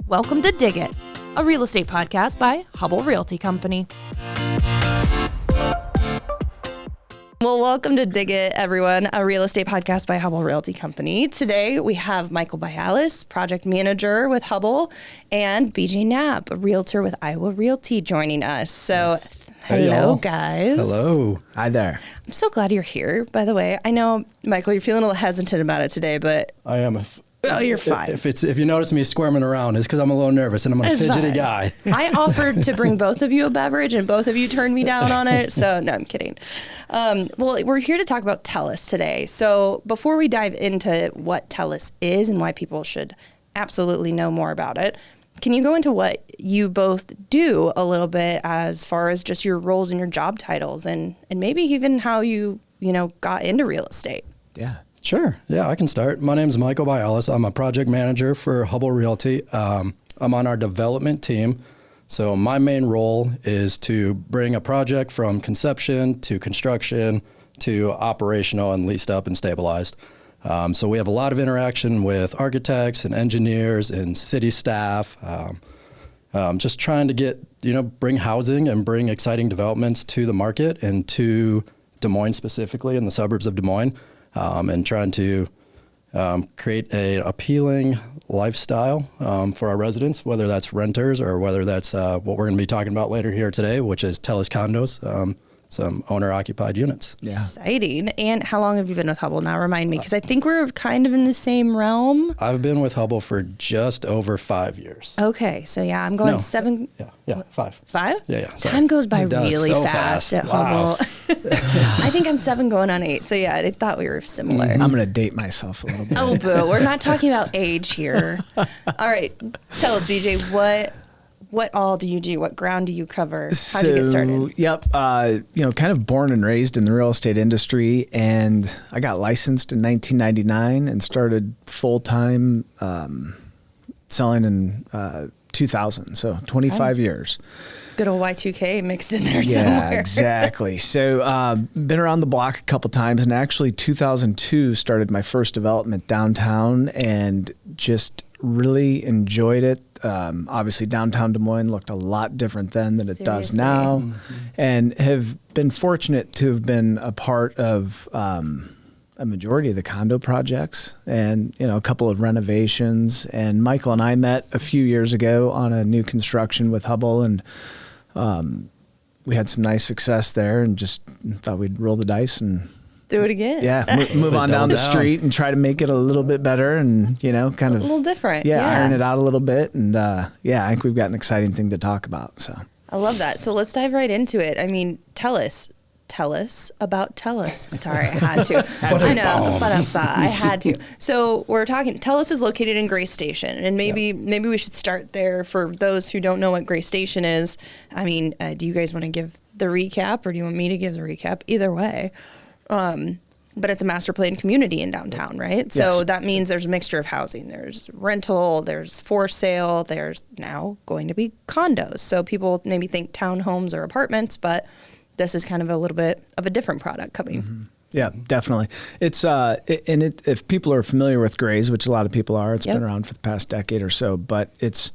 Welcome to Dig It, a real estate podcast by Hubbell Realty Company. Well, welcome to Dig It, everyone, a real estate podcast by Hubbell Realty Company. Today, we have Michael Bialas, project manager with Hubbell, and BJ Knapp, a realtor with Iowa Realty, joining us. So, yes. Hello, guys. Hello. Hi there. I'm so glad you're here, by the way. I know, Michael, you're feeling a little hesitant about it today, but... I am. Oh, you're fine. If you notice me squirming around, it's because I'm a little nervous and I'm a fidgety guy. I offered to bring both of you a beverage and both of you turned me down on it. So no, I'm kidding. Well, we're here to talk about Telus today. So before we dive into what Telus is and why people should absolutely know more about it, can you go into what you both do a little bit as far as just your roles and your job titles and maybe even how you got into real estate? Yeah. Sure. Yeah, I can start. My name is Michael Bialas. I'm a project manager for Hubbell Realty. I'm on our development team. So my main role is to bring a project from conception to construction to operational and leased up and stabilized. So we have a lot of interaction with architects and engineers and city staff, just trying to get, bring housing and bring exciting developments to the market and to Des Moines specifically in the suburbs of Des Moines. And trying to create an appealing lifestyle for our residents, whether that's renters or whether that's what we're going to be talking about later here today, which is Telus Condos, some owner-occupied units. Yeah. Exciting. And how long have you been with Hubbell now? Remind me, because I think we're kind of in the same realm. I've been with Hubbell for just over 5 years. Okay. So, yeah, I'm going 7. Yeah, 5. 5? Yeah. Sorry. Time goes by really so fast at wow. Hubbell. I think I'm 7 going on 8. So, yeah, I thought we were similar. I'm going to date myself a little bit. Oh, boo. We're not talking about age here. All right. Tell us, BJ, what all do you do? What ground do you cover? How'd you get started? Yep. Kind of born and raised in the real estate industry. And I got licensed in 1999 and started full-time selling in 2000. So 25 years. Good old Y2K mixed in there somewhere. Yeah, exactly. So been around the block a couple times. And actually 2002 started my first development downtown and just really enjoyed it. Obviously downtown Des Moines looked a lot different then than it does now, and have been fortunate to have been a part of a majority of the condo projects and a couple of renovations. And Michael and I met a few years ago on a new construction with Hubbell, and we had some nice success there and just thought we'd roll the dice and do it again. Yeah, move on down the street and try to make it a little bit better and, kind of... A little different. Yeah, iron it out a little bit. And, I think we've got an exciting thing to talk about. So I love that. So let's dive right into it. I mean, tell us about Telus. Sorry, I had to. I know, I had to. So we're talking, Telus is located in Gray Station, and maybe we should start there for those who don't know what Gray Station is. I mean, do you guys want to give the recap, or do you want me to give the recap? Either way. But it's a master planned community in downtown, right? So yes. That means there's a mixture of housing. There's rental, there's for sale, there's now going to be condos. So people maybe think townhomes or apartments, but this is kind of a little bit of a different product coming. Mm-hmm. Yeah, definitely. It's if people are familiar with Grays, which a lot of people are, it's been around for the past decade or so, but it's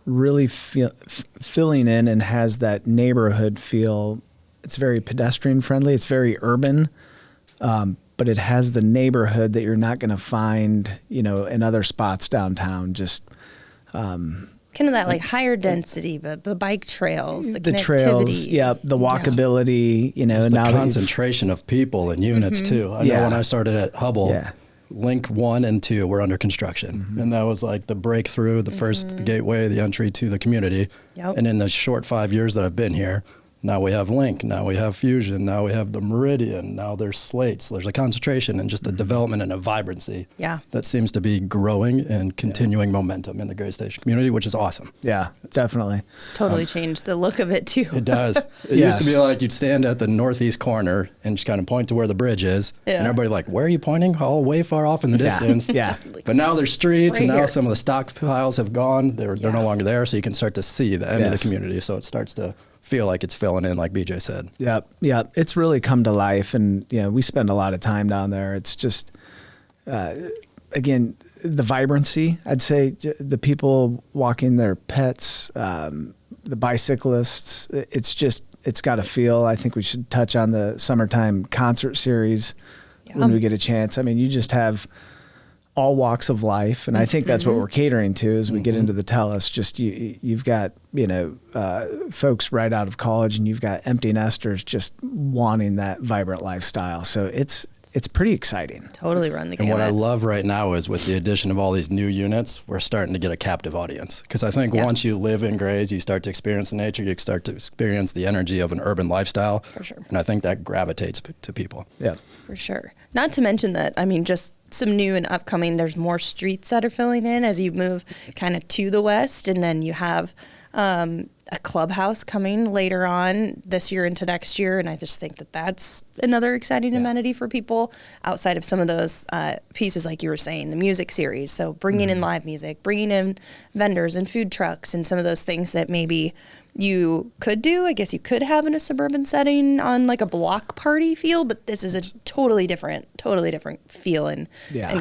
really filling in and has that neighborhood feel. It's very pedestrian friendly. It's very urban. But it has the neighborhood that you're not going to find, in other spots downtown. Just kind of that like higher density, but the bike trails, the connectivity. Trails, the walkability, and the concentration of people and units too. I know when I started at Hubbell, Link 1 and 2 were under construction, and that was like the breakthrough, the first gateway, the entry to the community. Yep. And in the short 5 years that I've been here, now we have Link, now we have Fusion, now we have the Meridian, now there's Slates. There's a concentration and just a development and a vibrancy that seems to be growing and continuing momentum in the Gray Station community, which is awesome. Yeah, definitely. It's totally changed the look of it too. It does. It used to be like you'd stand at the northeast corner and just kind of point to where the bridge is, and everybody like, where are you pointing? Oh, way far off in the distance. But now there's streets, and now some of the stockpiles have gone. They're no longer there, so you can start to see the end of the community. So it starts to feel like it's filling in, like BJ said. Yeah. It's really come to life, and we spend a lot of time down there. It's just, again, the vibrancy, I'd say the people walking their pets, the bicyclists, it's got a feel. I think we should touch on the summertime concert series when we get a chance. I mean, you just have all walks of life. And I think that's what we're catering to as we get into the Telus. Just you've got, folks right out of college, and you've got empty nesters just wanting that vibrant lifestyle. So it's pretty exciting. Totally run the gamut. And what I love right now is with the addition of all these new units, we're starting to get a captive audience. Because I think once you live in Grays, you start to experience the nature, you start to experience the energy of an urban lifestyle. For sure. And I think that gravitates to people. Yeah. For sure. Not to mention that, I mean, just some new and upcoming, there's more streets that are filling in as you move kind of to the west. And then you have a clubhouse coming later on this year into next year. And I just think that that's another exciting amenity for people outside of some of those pieces, like you were saying, the music series. So bringing in live music, bringing in vendors and food trucks and some of those things that maybe you could do. I guess you could have in a suburban setting on like a block party feel, but this is a totally different feel and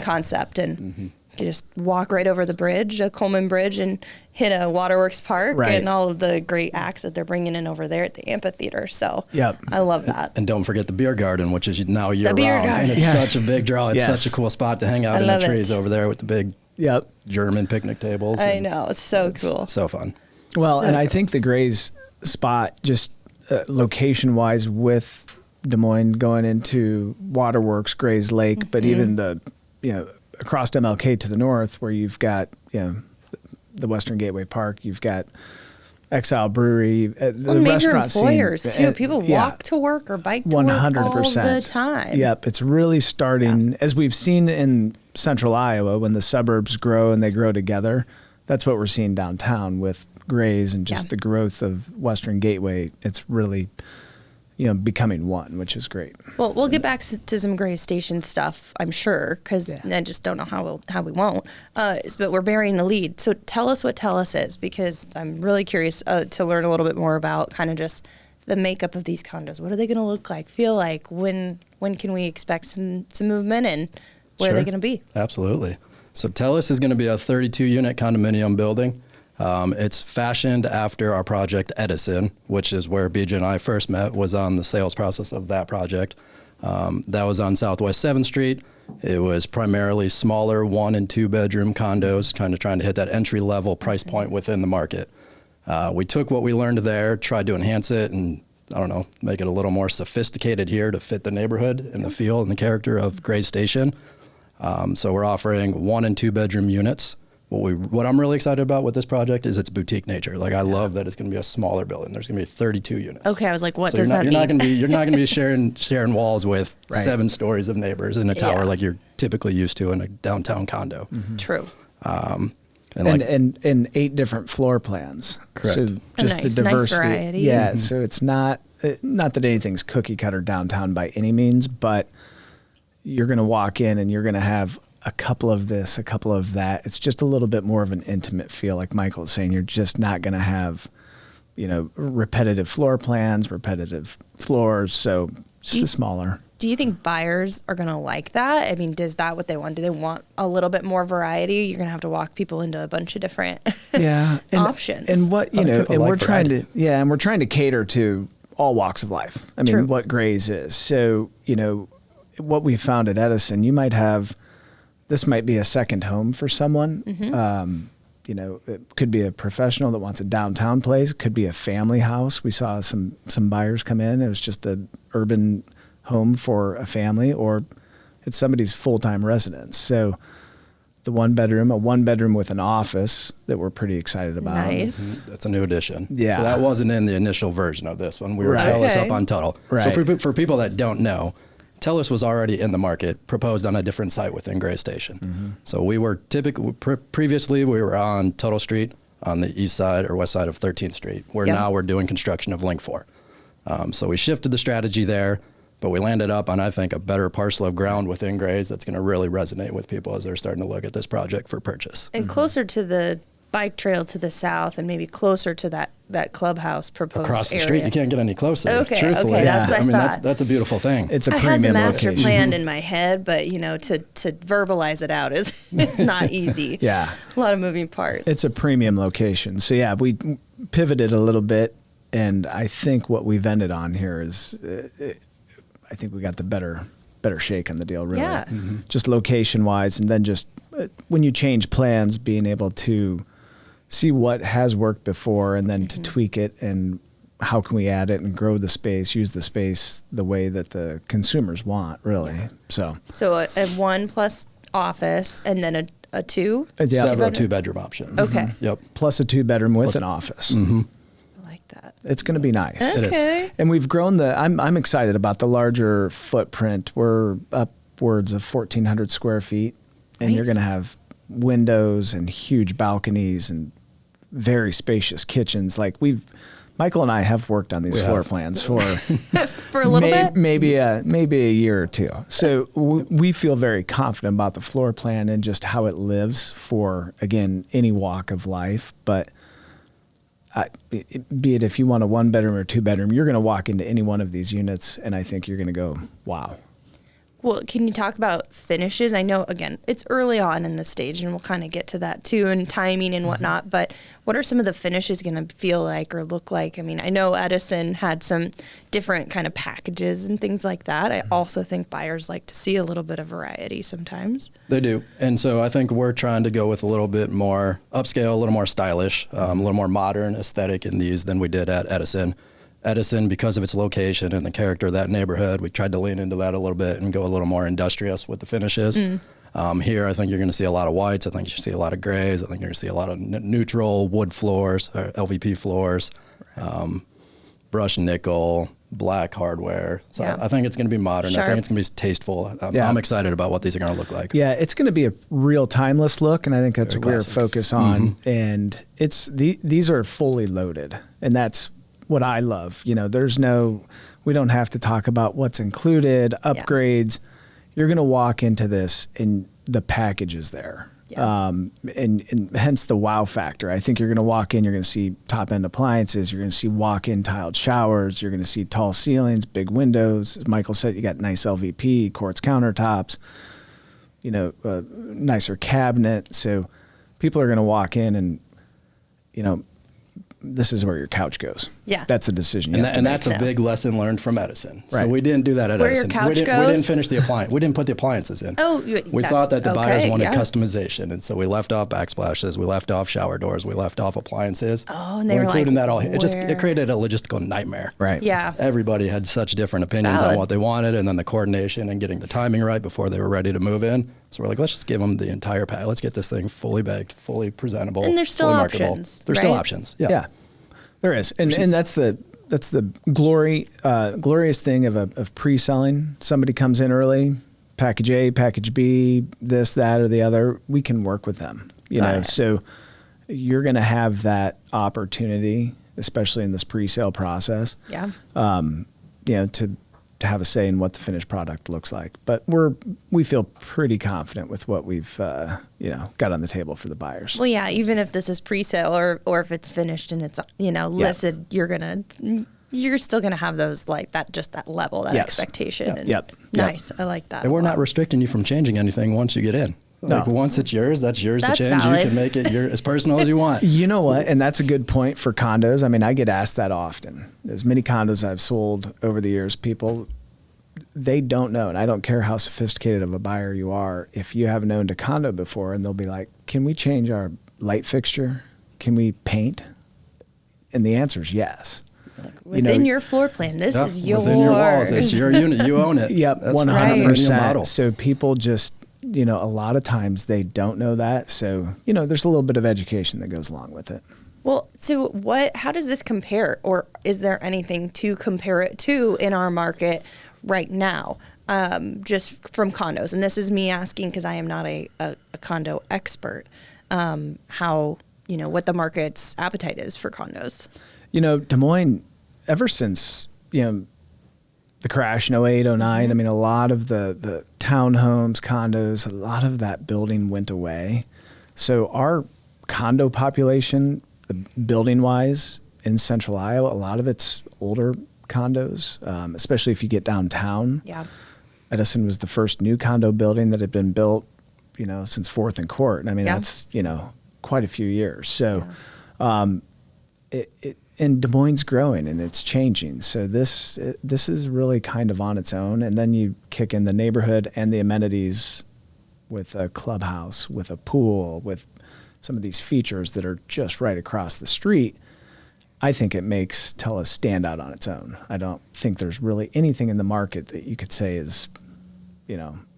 concept. And you just walk right over the bridge, a Coleman Bridge, and hit a Waterworks Park and all of the great acts that they're bringing in over there at the amphitheater. So I love that. And don't forget the beer garden, which is now year round. And it's such a big draw. It's such a cool spot to hang out in the trees over there with the big German picnic tables. I know. It's so cool. So fun. Well, and I think the Grays spot, just location-wise with Des Moines going into Waterworks, Grays Lake, but even the, across MLK to the north where you've got, the Western Gateway Park, you've got Exile Brewery, the major restaurant employers scene, too. People walk to work or bike to 100%. Work all the time. Yep, it's really starting, as we've seen in central Iowa, when the suburbs grow and they grow together. That's what we're seeing downtown with Grays and just the growth of Western Gateway. It's really, becoming one, which is great. Well, we'll get back to some Grays Station stuff, I'm sure, because I just don't know how we won't. But we're burying the lead. So tell us what Telus is, because I'm really curious to learn a little bit more about kind of just the makeup of these condos. What are they going to look like, feel like? When can we expect some movement, and where are they going to be? Absolutely. So Telus is going to be a 32-unit condominium building. It's fashioned after our project Edison, which is where BJ and I first met, was on the sales process of that project. That was on Southwest 7th Street. It was primarily smaller 1 and 2 bedroom condos, kind of trying to hit that entry level price point within the market. We took what we learned there, tried to enhance it, and make it a little more sophisticated here to fit the neighborhood and the feel and the character of Grays Station. So we're offering 1 and 2 bedroom units. What I'm really excited about with this project is its boutique nature. Like, I love that it's going to be a smaller building. There's going to be 32 units. Okay, I was like, what does that mean? You're not going to be sharing walls with 7 stories of neighbors in a tower like you're typically used to in a downtown condo. True. And 8 different floor plans. Correct. So just the diversity. Nice variety. Yeah. So it's not that anything's cookie cutter downtown by any means, but you're going to walk in and you're going to have a couple of this, a couple of that. It's just a little bit more of an intimate feel. Like Michael was saying, you're just not going to have, repetitive floor plans, repetitive floors. So just a smaller. Do you think buyers are going to like that? I mean, is that what they want? Do they want a little bit more variety? You're going to have to walk people into a bunch of different options. And what, we're trying to cater to all walks of life. I mean, what Grays is. So, what we found at Edison, you might have, this might be a second home for someone. It could be a professional that wants a downtown place. It could be a family house. We saw some buyers come in. It was just an urban home for a family, or it's somebody's full-time residence. So a one bedroom with an office that we're pretty excited about. Nice. That's a new addition. Yeah. So that wasn't in the initial version of this one. We were Telus up on Tuttle. Right. So for people that don't know, Telus was already in the market, proposed on a different site within Grays Station. So we were previously we were on Tuttle Street on the east side or west side of 13th Street, where now we're doing construction of Link 4. So we shifted the strategy there, but we landed up on, I think, a better parcel of ground within Grays that's going to really resonate with people as they're starting to look at this project for purchase. And closer to the bike trail to the south, and maybe closer to that clubhouse proposed across the area. street. You can't get any closer. Okay, truthfully. okay, that's what I thought. That's a beautiful thing. It's a I had premium the master location. plan in my head, but to verbalize it out is not easy. Yeah. A lot of moving parts. It's a premium location. So yeah, we pivoted a little bit, and I think what we've ended on here is, I think we got the better shake on the deal, really. Yeah. Just location wise, and then just when you change plans, being able to see what has worked before, and then to tweak it, and how can we add it and grow the space, use the space the way that the consumers want, really. So a 1+ office and then a 2? Yeah. Several 2-bedroom options. Okay. Yep. plus a 2-bedroom with an office. I like that. It's going to be nice. Okay. And we've grown I'm excited about the larger footprint. We're upwards of 1,400 square feet, and you're Nice. going to have windows and huge balconies and very spacious kitchens. Like Michael and I have worked on these floor plans for For a little bit? maybe a year or two. So we feel very confident about the floor plan and just how it lives for, again, any walk of life. But be it if you want a 1-bedroom or 2-bedroom, you're going to walk into any one of these units, and I think you're going to go, wow. Well, can you talk about finishes? I know, again, it's early on in the stage, and we'll kind of get to that too, and timing and whatnot, but what are some of the finishes going to feel like or look like? I mean, I know Edison had some different kind of packages and things like that. I also think buyers like to see a little bit of variety sometimes. They do. And so I think we're trying to go with a little bit more upscale, a little more stylish, a little more modern aesthetic in these than we did at Edison. Edison, because of its location and the character of that neighborhood, we tried to lean into that a little bit and go a little more industrious with the finishes. Here, I think you're going to see a lot of whites. I think you see a lot of grays. I think you're going to see a lot of neutral wood floors or LVP floors, brushed nickel, black hardware. So Yeah. I think it's going to be modern. I Sharp. think it's going to be tasteful. I'm excited about what these are going to look like. Yeah, it's going to be a real timeless look, and I think that's Very what we're classic. focused on. And these are fully loaded, and that's what I love. We don't have to talk about what's included, upgrades. You're going to walk into this and the package is there. Yeah. And hence the wow factor. I think you're going to walk in, you're going to see top end appliances, you're going to see walk-in tiled showers, you're going to see tall ceilings, big windows. As Michael said, you got nice LVP, quartz countertops, nicer cabinet. So people are going to walk in and, this is where your couch goes. Yeah. That's a decision. And that's a big lesson learned from Edison. So Right. we didn't do that at Where your Edison. couch we goes? didn't finish the appliance. We didn't put the appliances in. Oh, we thought that the buyers wanted yeah. customization, and so we left off backsplashes, we left off shower doors, we left off appliances. Oh, and they We're were like, including that all. where? It created a logistical nightmare. Right. Yeah. Everybody had such different opinions on valid. what they wanted, and then the coordination and getting the timing right before they were ready to move in. So we're like, let's just give them the entire pack. Let's get this thing fully baked, fully presentable, And there's still fully marketable. options, There's still right? options. Yeah, there is, and that's the glorious thing of pre-selling. Somebody comes in early, package A, package B, this, that, or the other. We can work with them, Right. So you're going to have that opportunity, especially in this pre-sale process. Yeah. To have a say in what the finished product looks like. But we feel pretty confident with what we've got on the table for the buyers. Well, yeah, even if this is pre-sale or if it's finished and it's listed, you're still gonna have those like that, just that level, that Yes. expectation. Yep. And Yep. Nice, I like that. And a we're lot. not restricting you from changing anything once you get in. Like No. once it's yours, that's yours That's to change. valid. You can make it as personal as you want. You know what? And that's a good point for condos. I mean, I get asked that often. As many condos I've sold over the years, people, they don't know. And I don't care how sophisticated of a buyer you are. If you haven't owned a condo before, and they'll be like, can we change our light fixture? Can we paint? And the answer is yes. Within your floor plan, this Yep, is yours. within your walls. It's your unit. You own it. Yep, That's 100%. the model. So people just, a lot of times they don't know that. So, there's a little bit of education that goes along with it. Well, so how does this compare, or is there anything to compare it to in our market right now, just from condos? And this is me asking because I am not a condo expert, what the market's appetite is for condos. Des Moines, ever since, the crash in 08, 09, I mean, a lot of the townhomes, condos, a lot of that building went away. So our condo population, building-wise, in central Iowa, a lot of it's older condos, especially if you get downtown. Yeah. Edison was the first new condo building that had been built, since 4th and Court. And I mean, that's, quite a few years. So, and Des Moines growing and it's changing. So this is really kind of on its own. And then you kick in the neighborhood and the amenities with a clubhouse, with a pool, with some of these features that are just right across the street. I think it makes Telus stand out on its own. I don't think there's really anything in the market that you could say is,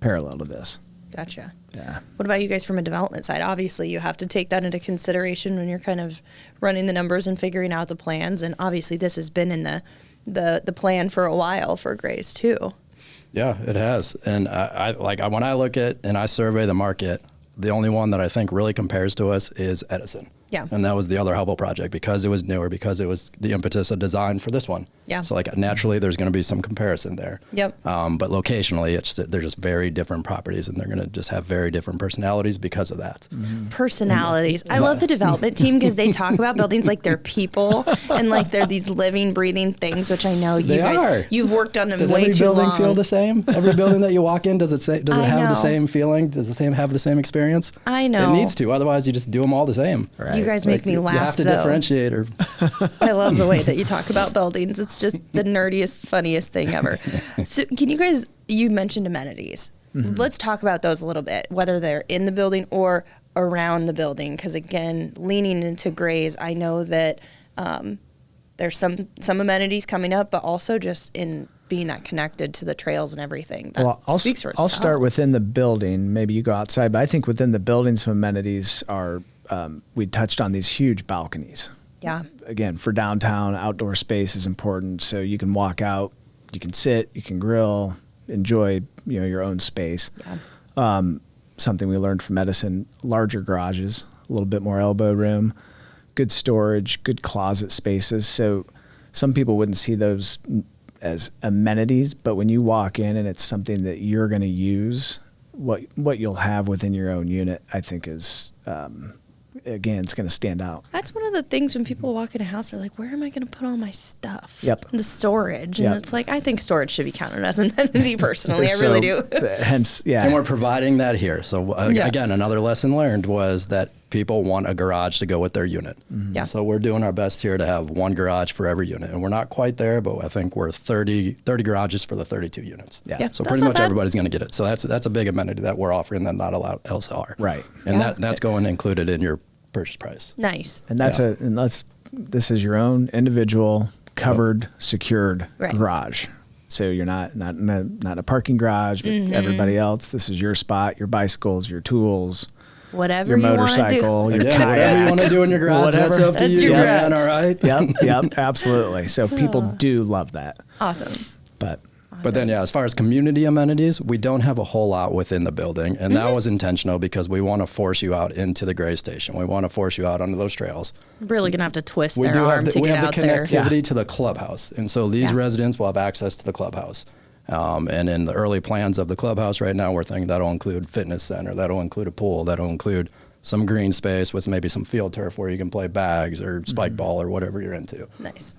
parallel to this. Gotcha. Yeah. What about you guys from a development side? Obviously, you have to take that into consideration when you're kind of running the numbers and figuring out the plans. And obviously, this has been in the plan for a while for Grays too. Yeah, it has. And I when I look at and I survey the market, the only one that I think really compares to us is Edison. Yeah. And that was the other Hubbell project because it was newer, because it was the impetus of design for this one. Yeah. So naturally there's going to be some comparison there. Yep. But locationally, they're just very different properties and they're going to just have very different personalities because of that. Mm-hmm. Personalities. I love the development team because they talk about buildings like they're people and like they're these living, breathing things, which I know you've worked on them way too long. Does every building feel the same? Every building that you walk in, does it have the same feeling? Does it have the same experience? I know. It needs to. Otherwise, you just do them all the same. Right. You guys make me laugh. You have to differentiate. I love the way that you talk about buildings. It's just the nerdiest, funniest thing ever. So can you mentioned amenities. Mm-hmm. Let's talk about those a little bit, whether they're in the building or around the building. Because again, leaning into Grays, I know that there's some amenities coming up, but also just in being that connected to the trails and everything. That speaks for itself. I'll start within the building. Maybe you go outside, but I think within the building, some amenities are, we touched on these huge balconies. Yeah. Again, for downtown, outdoor space is important. So you can walk out, you can sit, you can grill, enjoy, your own space. Yeah. Something we learned from Edison, larger garages, a little bit more elbow room, good storage, good closet spaces. So some people wouldn't see those as amenities, but when you walk in and it's something that you're going to use, what you'll have within your own unit, I think is, again, it's going to stand out. That's one of the things when people walk in a house, they're like, where am I going to put all my stuff? Yep. The storage. And it's like, I think storage should be counted as an amenity personally. I really do. Hence, yeah. And we're providing that here. So again, another lesson learned was that people want a garage to go with their unit. Mm-hmm. Yeah. So we're doing our best here to have one garage for every unit. And we're not quite there, but I think we're 30 garages for the 32 units. Yeah. So pretty much everybody's going to get it. So that's a big amenity that we're offering that not a lot else are. Right. And that's going included in your purchase price. Nice. And this is your own individual covered, secured garage. So you're not in a parking garage with everybody else. This is your spot, your bicycles, your tools, whatever your you motorcycle, your kayak. Whatever you want to do in your garage, that's up to you, man. All right. Yep, absolutely. So people do love that. Awesome. But then, as far as community amenities, we don't have a whole lot within the building. And that was intentional because we want to force you out into the Gray Station. We want to force you out onto those trails. I'm really going to have to twist their arm to get out there. We have the connectivity to the clubhouse. And so these residents will have access to the clubhouse. And in the early plans of the clubhouse right now, we're thinking that'll include fitness center, that'll include a pool, that'll include some green space with maybe some field turf where you can play bags or spike ball or whatever you're into. Nice.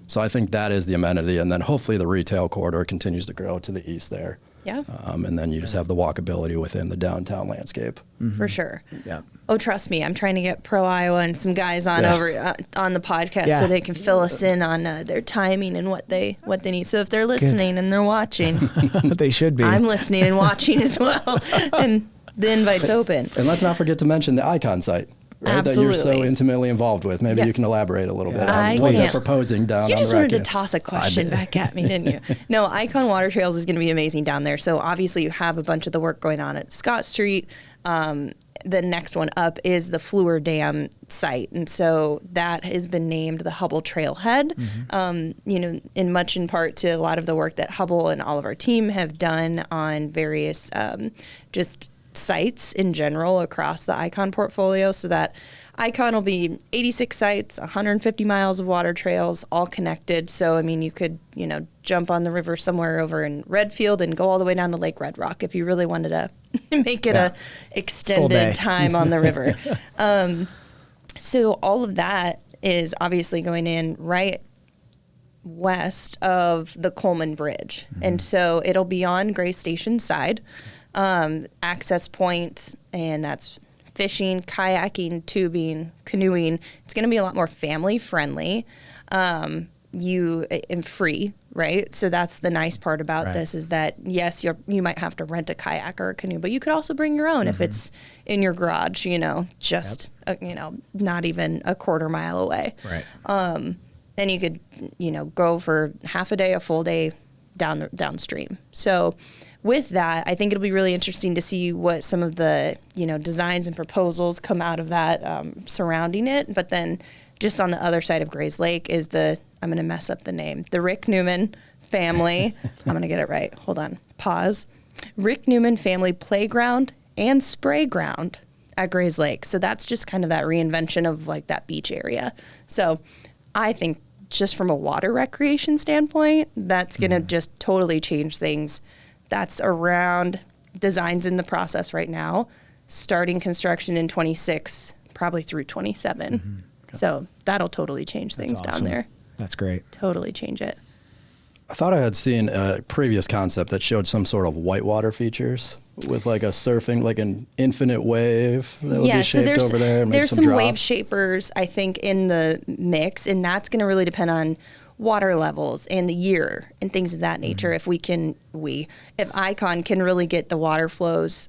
So I think that is the amenity, and then hopefully the retail corridor continues to grow to the east there. Yeah. And then you just have the walkability within the downtown landscape. Mm-hmm. For sure. Yeah. Oh, trust me, I'm trying to get Pro Iowa and some guys on over on the podcast so they can fill us in on their timing and what they need. So if they're listening and they're watching, they should be. I'm listening and watching as well, and the invite's open. And let's not forget to mention the Icon site. Right, absolutely. that you're so intimately involved with. Maybe you can elaborate a little bit on what you're proposing down on the You just wanted to toss a question back at me, didn't you? No, Icon Water Trails is going to be amazing down there. So obviously you have a bunch of the work going on at Scott Street. The next one up is the Fleur Dam site. And so that has been named the Hubbell Trailhead, in much in part to a lot of the work that Hubbell and all of our team have done on various just sites in general across the Icon portfolio. So that Icon will be 86 sites, 150 miles of water trails, all connected. So, I mean, you could, jump on the river somewhere over in Redfield and go all the way down to Lake Red Rock if you really wanted to make it a extended time on the river. So all of that is obviously going in right west of the Coleman Bridge. And so it'll be on Gray Station side, access point, and that's fishing, kayaking, tubing, canoeing. It's going to be a lot more family friendly, and free, right? So that's the nice part about this is that, yes, you might have to rent a kayak or a canoe, but you could also bring your own if it's in your garage, just, not even a quarter mile away. Right. And you could, go for half a day, a full day downstream. So with that, I think it'll be really interesting to see what some of the, designs and proposals come out of that surrounding it. But then just on the other side of Grays Lake is I'm going to mess up the name, the Rick Newman family. I'm going to get it right. Hold on. Pause. Rick Newman family playground and spray ground at Grays Lake. So that's just kind of that reinvention of like that beach area. So I think just from a water recreation standpoint, that's going to just totally change things. That's around designs in the process right now, starting construction in 26, probably through 27. Okay. So that'll totally change things down there. That's great. Totally change it. I thought I had seen a previous concept that showed some sort of whitewater features with like a surfing, like an infinite wave that would be shaped over there. And there's some some drops. wave shapers, I think, in the mix, and that's going to really depend on water levels and the year and things of that nature. If Icon can really get the water flows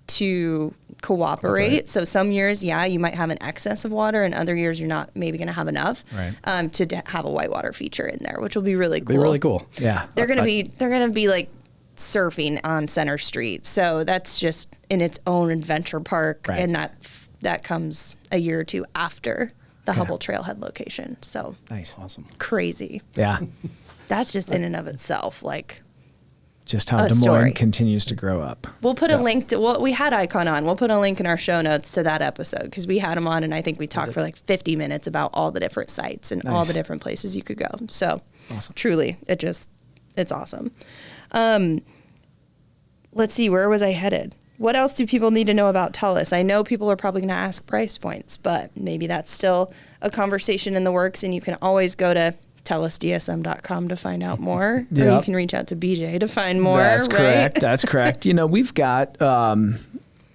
to cooperate. So some years, you might have an excess of water, and other years you're not maybe going to have enough to have a whitewater feature in there, which will be really cool. Be really cool. Yeah. They're going to be like surfing on Center Street. So that's just in its own adventure park. Right. And that comes a year or two after the Hubbell Trailhead location. So nice. Awesome. Crazy. Yeah. That's just in and of itself, like just how Des Moines continues to grow up. We'll put a link to, we had Icon on. We'll put a link in our show notes to that episode because we had him on, and I think we talked for like 50 minutes about all the different sites and all the different places you could go. So truly, it's awesome. Let's see, where was I headed? What else do people need to know about Telus? I know people are probably going to ask price points, but maybe that's still a conversation in the works, and you can always go to telusdsm.com to find out more. Or you can reach out to BJ to find more. That's correct. That's correct. We've got,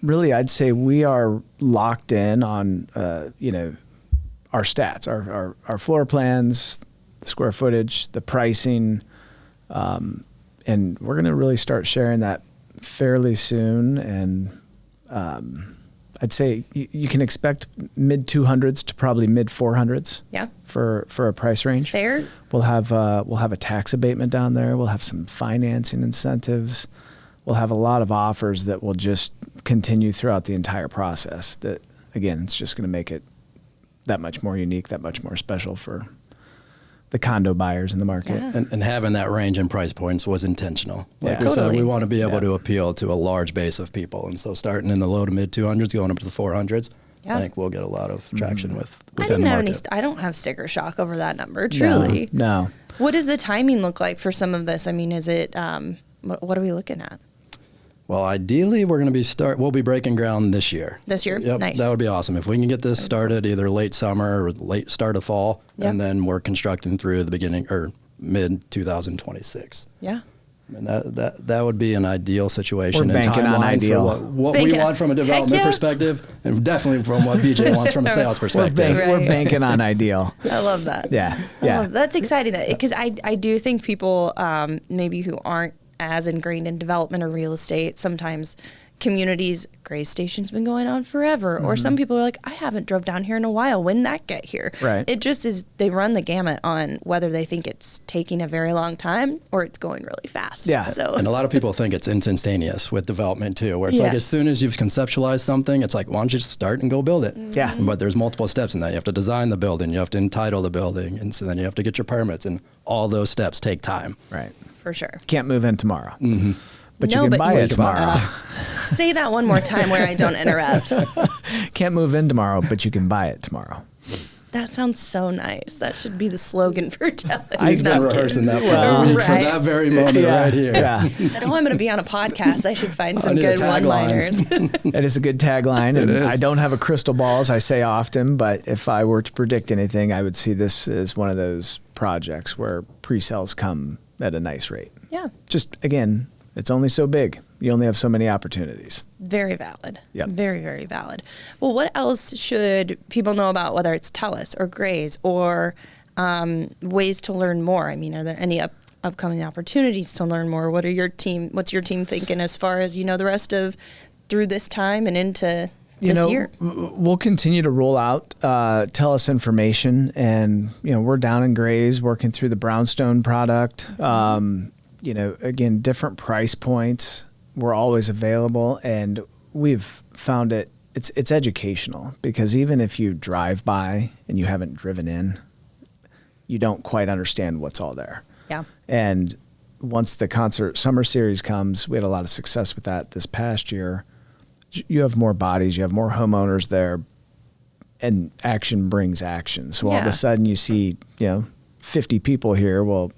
really, I'd say we are locked in on, our stats, our floor plans, the square footage, the pricing, and we're going to really start sharing that fairly soon. And I'd say you can expect mid 200s to probably mid 400s. Yeah. For a price range. That's fair. We'll have a tax abatement down there. We'll have some financing incentives. We'll have a lot of offers that will just continue throughout the entire process. That again, it's just going to make it that much more unique, that much more special for the condo buyers in the market. Yeah. And having that range in price points was intentional. Like we Totally. said, we want to be able to appeal to a large base of people. And so starting in the low to mid 200s, going up to the 400s, I think we'll get a lot of traction within the market. I don't have sticker shock over that number, truly. No. What does the timing look like for some of this? I mean, is it, what are we looking at? Well, ideally, we'll be breaking ground this year. This year? Yep, Nice. that would be awesome. If we can get this started either late summer or late start of fall, and then we're constructing through the beginning or mid 2026. Yeah. And that would be an ideal situation. We're banking on ideal. For what we want from a development perspective, and definitely from what BJ wants from a sales perspective. We're banking on ideal. I love that. Yeah. That's exciting because I do think people maybe who aren't as ingrained in development or real estate, sometimes communities, Gray Station's been going on forever. Or some people are like, I haven't drove down here in a while. When did that get here? Right. It just is, they run the gamut on whether they think it's taking a very long time or it's going really fast. Yeah. So. And a lot of people think it's instantaneous with development too, where it's like as soon as you've conceptualized something, it's like, why don't you just start and go build it? Yeah. But there's multiple steps in that. You have to design the building, you have to entitle the building, and so then you have to get your permits, and all those steps take time. Right. For sure. Can't move in tomorrow. But you can buy it tomorrow. Say that one more time where I don't interrupt. Can't move in tomorrow, but you can buy it tomorrow. That sounds so nice. That should be the slogan for Telus. I've been rehearsing that for a week for that very moment right here. Yeah. He said, I'm going to be on a podcast. I should find some good one-liners. It is a good tagline. And I don't have a crystal ball, as I say often, but if I were to predict anything, I would see this as one of those projects where pre-sales come at a nice rate. Yeah. Just, again, it's only so big. You only have so many opportunities. Very valid. Yep. Very, very valid. Well, what else should people know about, whether it's Telus or Grays or ways to learn more? I mean, are there any upcoming opportunities to learn more? What's your team thinking as far as, the rest of through this time and into this year? We'll continue to roll out Telus information, and, we're down in Grays working through the brownstone product. Again, different price points. We're always available, and we've found it's educational, because even if you drive by and you haven't driven in, you don't quite understand what's all there. Yeah. And once the concert summer series comes, we had a lot of success with that this past year. You have more bodies, you have more homeowners there, and action brings action. So all of a sudden you see, 50 people here. Well,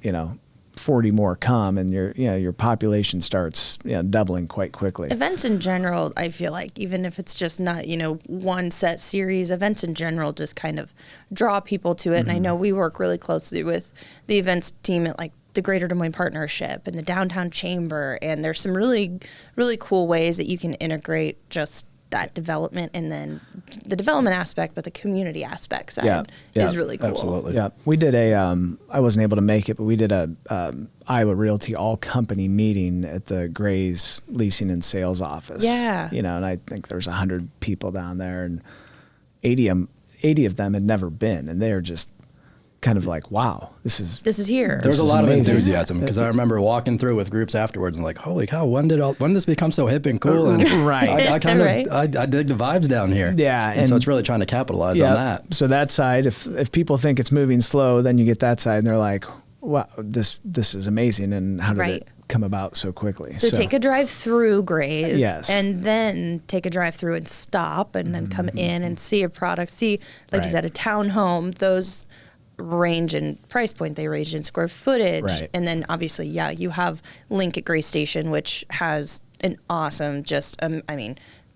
40 more come, and your population starts doubling quite quickly. Events in general, I feel like, even if it's just not one set series, events in general just kind of draw people to it. And I know we work really closely with the events team at the Greater Des Moines Partnership and the Downtown Chamber, and there's some really, really cool ways that you can integrate just that development, and then the development aspect, but the community aspect side is really cool. Absolutely. Yeah. We did I wasn't able to make it, but we did a Iowa Realty all company meeting at the Grays leasing and sales office. Yeah. And I think there's 100 people down there, and 80 of them had never been, and they're just kind of like, wow, this is here. There's a lot amazing. of enthusiasm, because I remember walking through with groups afterwards and like, holy cow, when did this become so hip and cool? And right. I dig the vibes down here. Yeah. And so it's really trying to capitalize on that. So that side, if people think it's moving slow, then you get that side, and they're like, wow, this is amazing. And how did it come about so quickly? So take a drive through Grays, yes, and then take a drive through and stop, and then come in and see a product. See, like you said, a townhome, those range in price point, they range in square footage, and then obviously you have Link at Gray Station, which has an awesome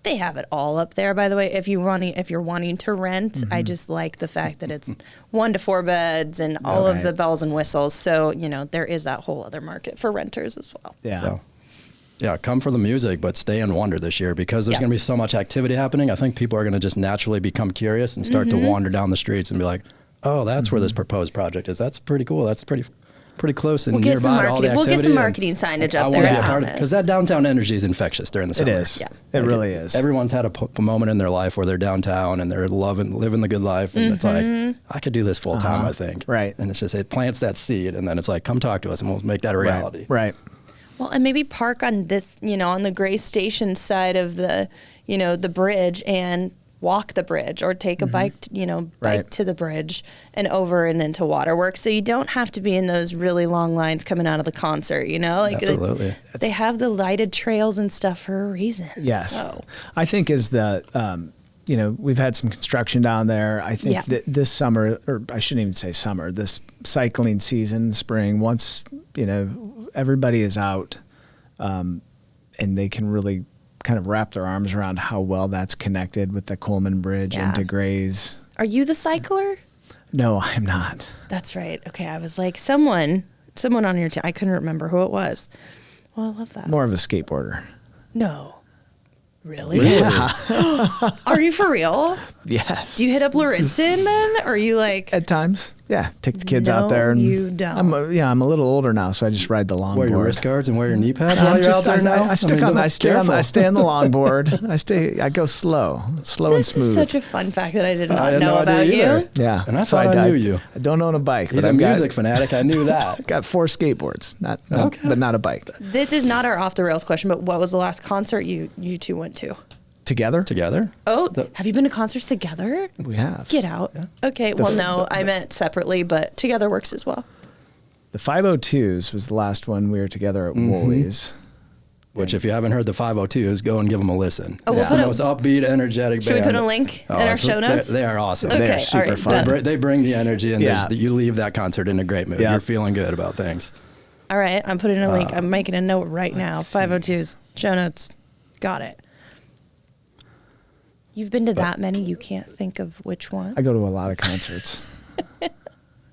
they have it all up there, by the way. If you're wanting to rent, I just like the fact that it's 1 to 4 beds and all of the bells and whistles, so there is that whole other market for renters as well. Yeah, come for the music, but stay in wonder this year, because there's going to be so much activity happening. I think people are going to just naturally become curious and start to wander down the streets and be like, oh, that's where this proposed project is. That's pretty cool. That's pretty close and nearby to all the activity. We'll get some marketing signage up there. I want to be a part of it, because that downtown energy is infectious during the summer. It is. Yeah. It really is. Everyone's had a moment in their life where they're downtown and they're living the good life, and it's like, I could do this full time, I think. Right. And it's just, it plants that seed, and then it's like, come talk to us and we'll make that a reality. Right. Well, and maybe park on this, on the Gray Station side of the, the bridge, and walk the bridge, or take a bike, bike to the bridge and over and into Waterworks. So you don't have to be in those really long lines coming out of the concert, Absolutely. They have the lighted trails and stuff for a reason. Yes. So. I think as we've had some construction down there. I think that this summer, or I shouldn't even say summer, this cycling season, spring, once, everybody is out, and they can really kind of wrap their arms around how well that's connected with the Coleman Bridge into Grays. Are you the cycler? No, I'm not. That's right. Okay, I was like, someone on your team. I couldn't remember who it was. Well, I love that. More of a skateboarder. No. Really? Yeah. Are you for real? Yes. Do you hit up Lauritzen then? Or are you like... At times. Yeah. Take the kids out there. And you don't. I'm a little older now, so I just ride the longboard. Wear your wrist guards and wear your knee pads while you're out there now? I stay on the longboard. I go slow and smooth. This is such a fun fact that I did not know no about you. Yeah. And I thought I knew you. I don't own a bike. He's a music fanatic. I knew that. Got 4 skateboards, but not a bike. This is not our off the rails question, but what was the last concert you two went to? Together? Oh, have you been to concerts together? We have. Get out. Yeah. Okay, well, no, I meant separately, but together works as well. The 502s was the last one we were together at Woolies. which if you haven't heard the 502s, go and give them a listen. Oh, It's the most upbeat, energetic Should band. we put a link in our show notes? They are awesome. Okay, They're super all right, fun. done. They bring the energy, and Yeah. you leave that concert in a great mood. Yeah. You're feeling good about things. All right, I'm putting a link. I'm making a note right now. 502s, show notes. Got it. You've been to that many, you can't think of which one? I go to a lot of concerts.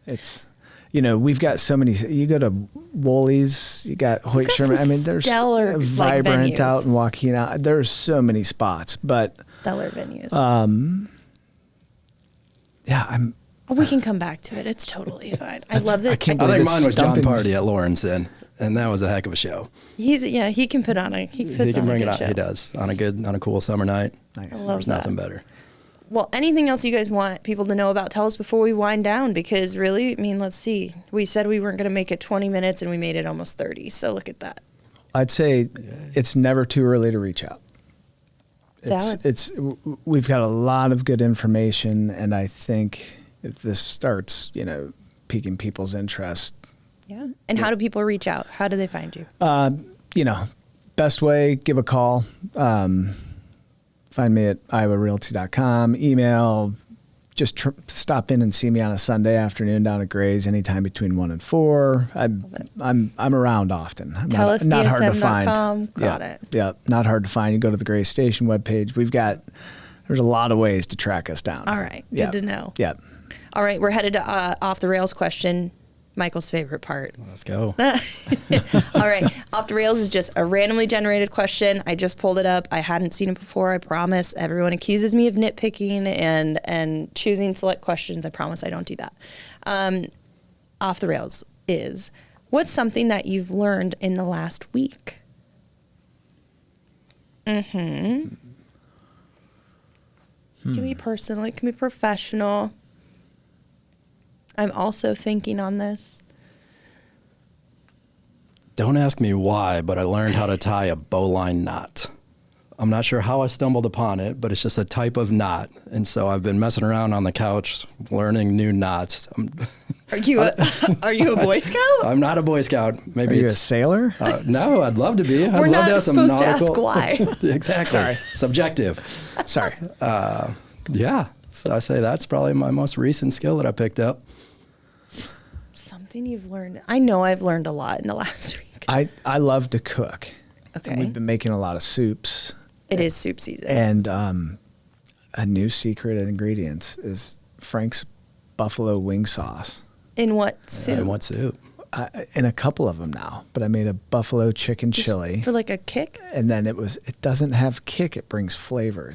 It's, we've got so many. You go to Woolies, you got Hoyt got Sherman. I some mean, there's stellar, like, Vibrant venues. out in Joaquin. There's so many spots, but Stellar venues. yeah, We can come back to it. It's totally fine. I love that. I can't I believe think it's mine was John stumping me. Party at Lawrence, and that was a heck of a show. He can put on a He can bring it out. show. He does on a cool summer night. Nice. I love There's that. nothing better. Well, anything else you guys want people to know about Telus before we wind down? Because really, let's see. We said we weren't going to make it 20 minutes, and we made it almost 30. So look at that. I'd say it's never too early to reach out. Valid. We've got a lot of good information, and I think if this starts, piquing people's interest, Yeah. And how do people reach out? How do they find you? best way, give a call. Find me at iowarealty.com, email, just stop in and see me on a Sunday afternoon down at Gray's anytime between 1 and 4. I'm around often. I'm not hard to find. Got it. Yeah, not hard to find. You go to the Gray Station webpage. There's a lot of ways to track us down. All right. Yeah. Good to know. Yeah. All right. We're headed to off the rails question. Michael's favorite part. Let's go. All right. Off the rails is just a randomly generated question. I just pulled it up. I hadn't seen it before. I promise. Everyone accuses me of nitpicking and choosing select questions. I promise I don't do that. Off the rails is, what's something that you've learned in the last week? It can be personal. It can be professional. I'm also thinking on this. Don't ask me why, but I learned how to tie a bowline knot. I'm not sure how I stumbled upon it, but it's just a type of knot. And so I've been messing around on the couch, learning new knots. Are you a Boy Scout? I'm not a Boy Scout. Maybe Are you a it's sailor? no, I'd love to be. I'd We're love not to have some supposed to nautical. ask why. Exactly. Sorry. Subjective. Sorry. Yeah. So I say that's probably my most recent skill that I picked up. Something you've learned. I know I've learned a lot in the last week. I love to cook. Okay. And we've been making a lot of soups. It is soup season. And a new secret ingredient is Frank's buffalo wing sauce. In what soup? And what soup? In a couple of them now, but I made a buffalo chicken Just chili, for like a kick? and then it doesn't have kick; it brings flavor.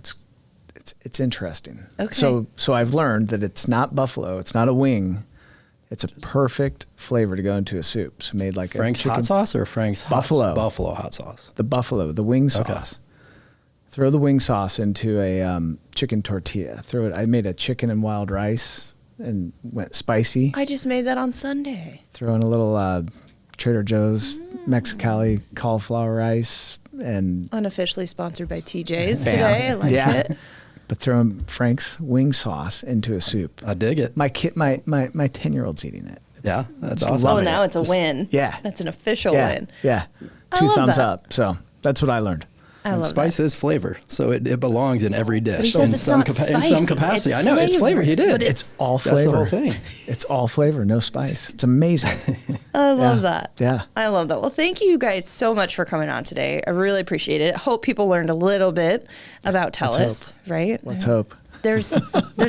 It's interesting. Okay. So I've learned that it's not buffalo, it's not a wing, it's a perfect flavor to go into a soup. So made like Frank's a chicken, hot sauce or Frank's Buffalo. Buffalo hot sauce. the wing sauce. Throw the wing sauce into a chicken tortilla. I made a chicken and wild rice and went spicy. I just made that on Sunday. Throw in a little Trader Joe's Mexicali cauliflower rice and Unofficially sponsored by TJ's Bam. today. I like it. But throw in Frank's wing sauce into a soup. I dig it. My 10-year-old's eating it. Yeah, that's just awesome. Oh, loving now it. it's a win. Yeah. That's an official Yeah, win. yeah. I 2 love thumbs that. up. So that's what I learned. I love Spice is flavor, so it belongs in every dish. But he says in it's some not in spicy. some capacity. It's I know it's flavor. He did. but It's all That's the flavor. whole thing. It's all flavor, no spice. It's amazing. I love Yeah. that. Yeah. I love that. Well, thank you guys so much for coming on today. I really appreciate it. Hope people learned a little bit about Telus, right? Let's hope. There's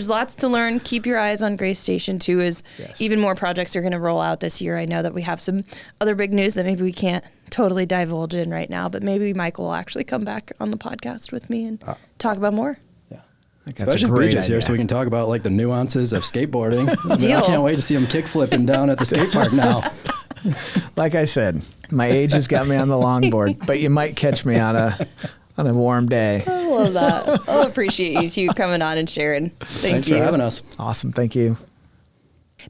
lots to learn. Keep your eyes on Gray Station too, as Yes. even more projects are going to roll out this year. I know that we have some other big news that maybe we can't totally divulge in right now, but maybe Michael will actually come back on the podcast with me and talk about more. I think that's Especially a great BJ's here, idea. so we can talk about like the nuances of skateboarding. I Deal. can't wait to see him kick flipping down at the skate park now. Like I said, my age has got me on the longboard, but you might catch me on a warm day. I love that. I appreciate you two coming on and sharing. Thanks for having us. Awesome. Thank you.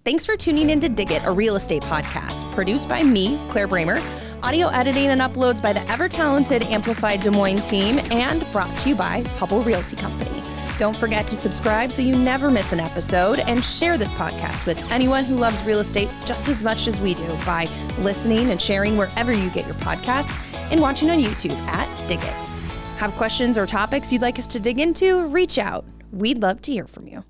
Thanks for tuning in to Dig It, a real estate podcast, produced by me, Claire Bramer, audio editing and uploads by the ever-talented Amplified Des Moines team, and brought to you by Hubbell Realty Company. Don't forget to subscribe so you never miss an episode, and share this podcast with anyone who loves real estate just as much as we do by listening and sharing wherever you get your podcasts. and watching on YouTube at Dig It. Have questions or topics you'd like us to dig into? Reach out. We'd love to hear from you.